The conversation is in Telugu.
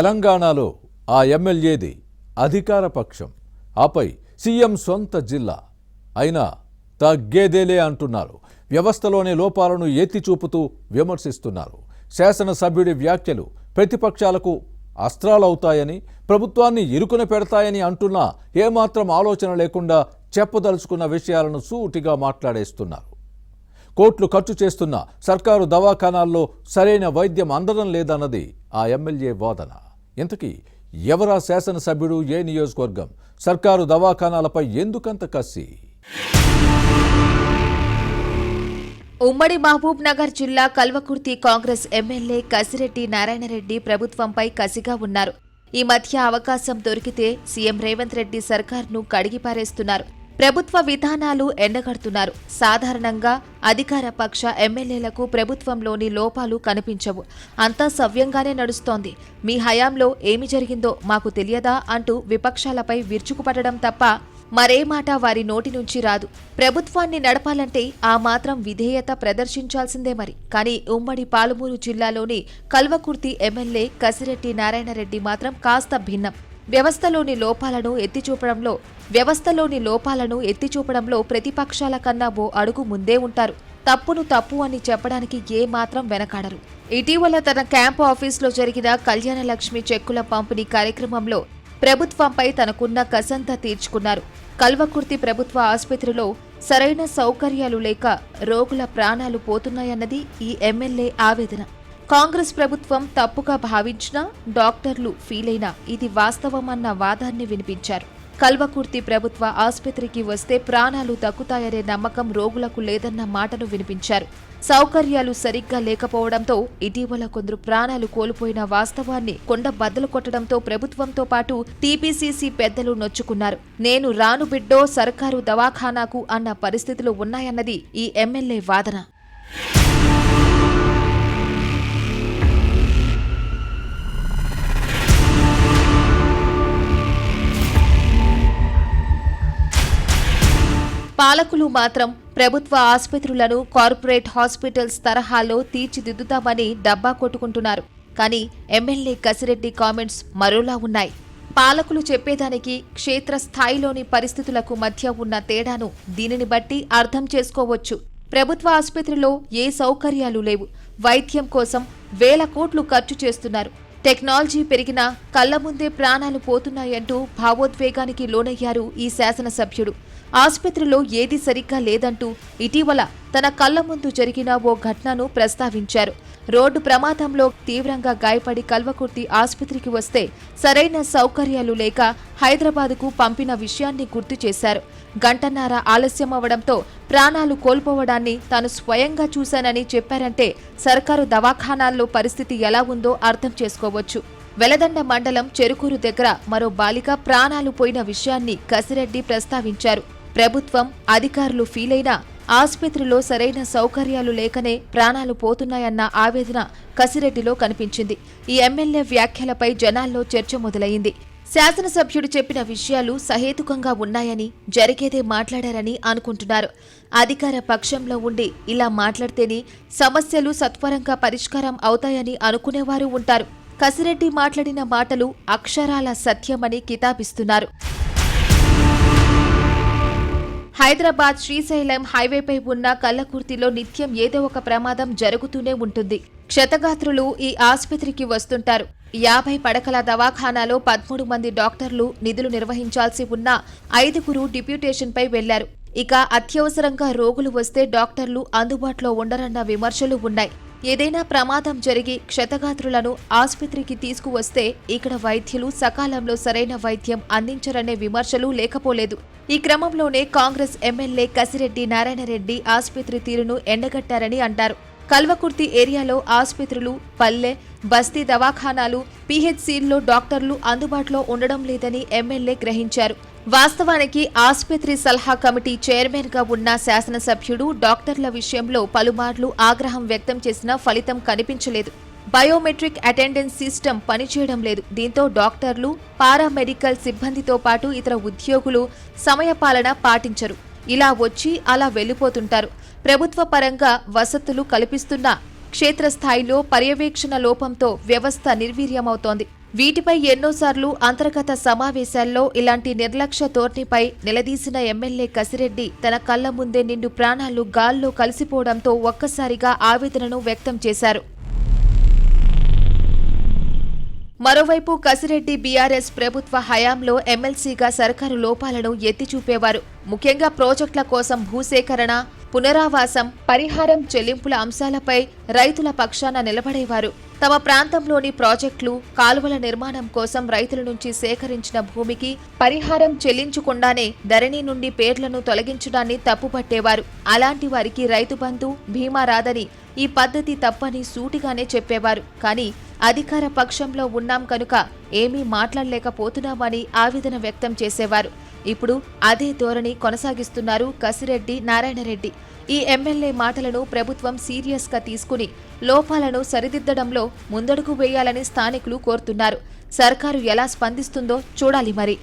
తెలంగాణలో ఆ ఎమ్మెల్యేది అధికార పక్షం, ఆపై సీఎం సొంత జిల్లా అయినా తగ్గేదేలే అంటున్నారు. వ్యవస్థలోని లోపాలను ఎత్తి చూపుతూ విమర్శిస్తున్నారు. శాసనసభ్యుడి వ్యాఖ్యలు ప్రతిపక్షాలకు అస్త్రాలవుతాయని, ప్రభుత్వాన్ని ఇరుకున పెడతాయని అంటున్నా ఏమాత్రం ఆలోచన లేకుండా చెప్పదలుచుకున్న విషయాలను సూటిగా మాట్లాడేస్తున్నారు. కోట్లు ఖర్చు చేస్తున్న సర్కారు దవాఖానాల్లో సరైన వైద్యం అందడం లేదన్నది ఆ ఎమ్మెల్యే వాదన. ఇంతకీ ఎవరా శాసనసభ్యుడు, ఏ నియోజకవర్గం, సర్కారు దవాఖానాలపై ఎందుకంత కసి? ఉమ్మడి మహబూబ్ నగర్ జిల్లా కల్వకుర్తి కాంగ్రెస్ ఎమ్మెల్యే కసిరెడ్డి నారాయణరెడ్డి ప్రభుత్వంపై కసిగా ఉన్నారు. ఈ మధ్య అవకాశం దొరికితే సీఎం రేవంత్ రెడ్డి సర్కార్ను కడిగిపారేస్తున్నారు. ప్రభుత్వ విధానాలు ఎండగడుతున్నారు. సాధారణంగా అధికార పక్ష ఎమ్మెల్యేలకు ప్రభుత్వంలోని లోపాలు కనిపించవు. అంతా సవ్యంగానే నడుస్తోంది, మీ హయాంలో ఏమి జరిగిందో మాకు తెలియదా అంటూ విపక్షాలపై విరుచుకుపడడం తప్ప మరే మాట వారి నోటి నుంచి రాదు. ప్రభుత్వాన్ని నడపాలంటే ఆ మాత్రం విధేయత ప్రదర్శించాల్సిందే మరి. కానీ ఉమ్మడి పాలమూరు జిల్లాలోని కల్వకుర్తి ఎమ్మెల్యే కసిరెడ్డి నారాయణరెడ్డి మాత్రం కాస్త భిన్నం. వ్యవస్థలోని లోపాలను ఎత్తిచూపడంలో ప్రతిపక్షాల కన్నా ఓ అడుగు ముందే ఉంటారు. తప్పును తప్పు అని చెప్పడానికి ఏ మాత్రం వెనకాడరు. ఇటీవల తన క్యాంపు ఆఫీసులో జరిగిన కళ్యాణలక్ష్మి చెక్కుల పంపిణీ కార్యక్రమంలో ప్రభుత్వంపై తనకున్న కసంతా తీర్చుకున్నారు. కల్వకుర్తి ప్రభుత్వ ఆసుపత్రిలో సరైన సౌకర్యాలు లేక రోగుల ప్రాణాలు పోతున్నాయన్నది ఈ ఎమ్మెల్యే ఆవేదన. కాంగ్రెస్ ప్రభుత్వం తప్పుగా భావించినా, డాక్టర్లు ఫీలైనా ఇది వాస్తవమన్న వాదాన్ని వినిపించారు. కల్వకుర్తి ప్రభుత్వ ఆసుపత్రికి వస్తే ప్రాణాలు దక్కుతాయనే నమ్మకం రోగులకు లేదన్న మాటను వినిపించారు. సౌకర్యాలు సరిగ్గా లేకపోవడంతో ఇటీవల కొందరు ప్రాణాలు కోల్పోయిన వాస్తవాన్ని కొండ బద్దలు కొట్టడంతో ప్రభుత్వంతో పాటు టీపీసీసీ పెద్దలు నొచ్చుకున్నారు. నేను రాను బిడ్డో సర్కారు దవాఖానాకు అన్న పరిస్థితులు ఉన్నాయన్నది ఈ ఎమ్మెల్యే వాదన. పాలకులు మాత్రం ప్రభుత్వ ఆసుపత్రులను కార్పొరేట్ హాస్పిటల్స్ తరహాలో తీర్చిదిద్దుతామని డబ్బా కొట్టుకుంటున్నారు. కానీ ఎమ్మెల్యే కసిరెడ్డి కామెంట్స్ మరోలా ఉన్నాయి. పాలకులు చెప్పేదానికి క్షేత్రస్థాయిలోని పరిస్థితులకు మధ్య ఉన్న తేడాను దీనిని బట్టి అర్థం చేసుకోవచ్చు. ప్రభుత్వ ఆసుపత్రిలో ఏ సౌకర్యాలు లేవు. వైద్యం కోసం వేల కోట్లు ఖర్చు చేస్తున్నారు. టెక్నాలజీ పెరిగినా కళ్ల ముందే ప్రాణాలు పోతున్నాయంటూ భావోద్వేగానికి లోనయ్యారు ఈ శాసనసభ్యుడు. ఆసుపత్రిలో ఏది సరిగ్గా లేదంటూ ఇటీవల తన కళ్ల ముందు జరిగిన ఓ ఘటనను ప్రస్తావించారు. రోడ్డు ప్రమాదంలో తీవ్రంగా గాయపడి కల్వకుర్తి ఆసుపత్రికి వస్తే సరైన సౌకర్యాలు లేక హైదరాబాదుకు పంపిన విషయాన్ని గుర్తు చేశారు. గంటన్నర ఆలస్యం అవడంతో ప్రాణాలు కోల్పోవడాన్ని తాను స్వయంగా చూశానని చెప్పారంటే సర్కారు దవాఖానాల్లో పరిస్థితి ఎలా ఉందో అర్థం చేసుకోవచ్చు. వెలదండ మండలం చెరుకూరు దగ్గర మరో బాలిక ప్రాణాలు పోయిన విషయాన్ని కసిరెడ్డి ప్రస్తావించారు. ప్రభుత్వం, అధికారులు ఫీలైనా ఆసుపత్రిలో సరైన సౌకర్యాలు లేకనే ప్రాణాలు పోతున్నాయన్న ఆవేదన కసిరెడ్డిలో కనిపించింది. ఈ ఎమ్మెల్యే వ్యాఖ్యలపై జనాల్లో చర్చ మొదలైంది. శాసనసభ్యుడు చెప్పిన విషయాలు సహేతుకంగా ఉన్నాయని, జరిగేదే మాట్లాడారని అనుకుంటున్నారు. అధికార పక్షంలో ఉండి ఇలా మాట్లాడితేనే సమస్యలు సత్వరంగా పరిష్కారం అవుతాయని అనుకునేవారు ఉంటారు. కసిరెడ్డి మాట్లాడిన మాటలు అక్షరాల సత్యమని కితాబిస్తున్నారు. హైదరాబాద్ శ్రీశైలం హైవేపై ఉన్న కల్లకుర్తిలో నిత్యం ఏదో ఒక ప్రమాదం జరుగుతూనే ఉంటుంది. క్షతగాత్రులు ఈ ఆసుపత్రికి వస్తుంటారు. 50 పడకల దవాఖానాలో 13 మంది డాక్టర్లు నిధులు నిర్వహించాల్సి ఉన్న 5గురు డిప్యూటేషన్పై వెళ్లారు. ఇక అత్యవసరంగా రోగులు వస్తే డాక్టర్లు అందుబాటులో ఉండరన్న విమర్శలు ఉన్నాయి. ఏదైనా ప్రమాదం జరిగి క్షతగాత్రులను ఆసుపత్రికి తీసుకువస్తే ఇక్కడ వైద్యులు సకాలంలో సరైన వైద్యం అందించరనే విమర్శలు లేకపోలేదు. ఈ క్రమంలోనే కాంగ్రెస్ ఎమ్మెల్యే కసిరెడ్డి నారాయణరెడ్డి ఆసుపత్రి తీరును ఎండగట్టారని అంటారు. కల్వకుర్తి ఏరియాలో ఆసుపత్రులు, పల్లె, బస్తీ దవాఖానాలు, పీహెచ్సీల్లో డాక్టర్లు అందుబాటులో ఉండడం లేదని ఎమ్మెల్యే గ్రహించారు. వాస్తవానికి ఆసుపత్రి సలహా కమిటీ చైర్మన్ గా ఉన్న శాసనసభ్యుడు డాక్టర్ల విషయంలో పలుమార్లు ఆగ్రహం వ్యక్తం చేసినా ఫలితం కనిపించలేదు. బయోమెట్రిక్ అటెండెన్స్ సిస్టమ్ పనిచేయడం లేదు. దీంతో డాక్టర్లు, పారామెడికల్ సిబ్బందితో పాటు ఇతర ఉద్యోగులు సమయపాలన పాటించరు. ఇలా వచ్చి అలా వెళ్లిపోతుంటారు. ప్రభుత్వ పరంగా వసతులు కల్పిస్తున్నా క్షేత్రస్థాయిలో పర్యవేక్షణ లోపంతో వ్యవస్థ నిర్వీర్యమవుతోంది. వీటిపై ఎన్నోసార్లు అంతర్గత సమావేశాల్లో ఇలాంటి నిర్లక్ష్య ధోరణిపై నిలదీసిన ఎమ్మెల్యే కసిరెడ్డి తన కళ్ల ముందే నిండు ప్రాణాలు గాల్లో కలిసిపోవడంతో ఒక్కసారిగా ఆవేదనను వ్యక్తం చేశారు. మరోవైపు కసిరెడ్డి బీఆర్ఎస్ ప్రభుత్వ హయాంలో ఎమ్మెల్సీగా సర్కారు లోపాలను ఎత్తిచూపేవారు. ముఖ్యంగా ప్రాజెక్టుల కోసం భూసేకరణ, పునరావాసం, పరిహారం చెల్లింపుల అంశాలపై రైతుల పక్షాన నిలబడేవారు. తమ ప్రాంతంలోని ప్రాజెక్టులు, కాలువల నిర్మాణం కోసం రైతుల నుంచి సేకరించిన భూమికి పరిహారం చెల్లించకుండానే ధరణి నుండి పేర్లను తొలగించడాన్ని తప్పుపట్టేవారు. అలాంటి వారికి రైతు బంధు, బీమా రాదని, ఈ పద్ధతి తప్పని సూటిగానే చెప్పేవారు. కానీ అధికార పక్షంలో ఉన్నాం కనుక ఏమీ మాట్లాడలేకపోతున్నామని ఆవేదన వ్యక్తం చేసేవారు. ఇప్పుడు అదే ధోరణి కొనసాగిస్తున్నారు కసిరెడ్డి నారాయణరెడ్డి. ఈ ఎమ్మెల్యే మాటలను ప్రభుత్వం సీరియస్గా తీసుకుని లోపాలను సరిదిద్దడంలో ముందడుగు వేయాలని స్థానికులు కోరుతున్నారు. సర్కారు ఎలా స్పందిస్తుందో చూడాలి మరి.